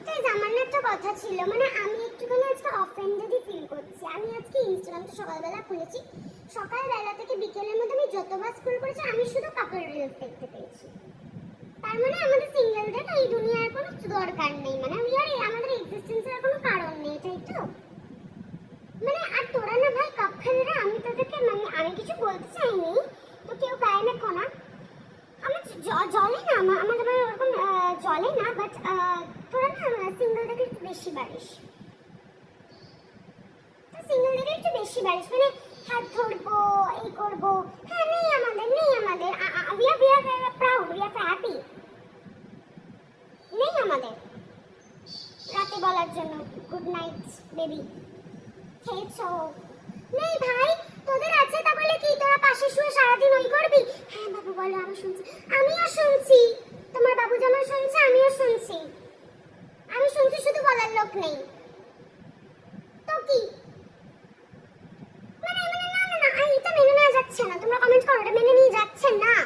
তো আমার না একটা কথা ছিল, মানে আমি একটুখানি আজকে অফেন্ডেডই ফিল করছি। আমি আজকে ইনস্টাগ্রামটা সকালবেলা খুলেছি, সকালবেলা থেকে বিকেলের মধ্যে আমি যতবার স্ক্রল করেছি আমি শুধু কাপল রিলস দেখতে পেয়েছি। তার মানে আমাদের সিঙ্গেলদের এই দুনিয়ার কোনো দরকার নেই, মানে আমাদের এক্সিস্টেন্সের কোনো কারণ নেই, তাই তো? মানে আর তোরা না ভাই কাপলরা, আমি তোদেরকে মানে আমি কিছু বলতে চাইনি, তো কেউ গায়ে মেখো না। আমার জলে না আমাদের বাড়ি ওরকম জলে না, বাট তোরা না সিঙ্গেলদেরকে একটু বেশি বাড়িস। তো সিঙ্গেলদেরকে একটু বেশি বাড়িস, মানে হাত ধরবো এই করবো। হ্যাঁ, নেই আমাদের we are proud, we are happy. নেই আমাদের রাতে বলার জন্য গুড নাইট বেবি, খেয়েছো? নেই ভাই, তোদের আছে তা বলে কি তোরা পাশে শুয়ে সারাদিন ওই করবি? হ্যাঁ বাবু বলো, আমি শুনছি। আমিও শুনছি, তোমার বাবু যেমন শুনছে আমিও শুনছি। আমি শুনছি, শুধু বলার লোক নেই তো কি? মানে না না না, এটা মেনে নেওয়া যাচ্ছে না। তোমরা কমেন্ট করো, এটা মেনে নিয়ে যাচ্ছে না।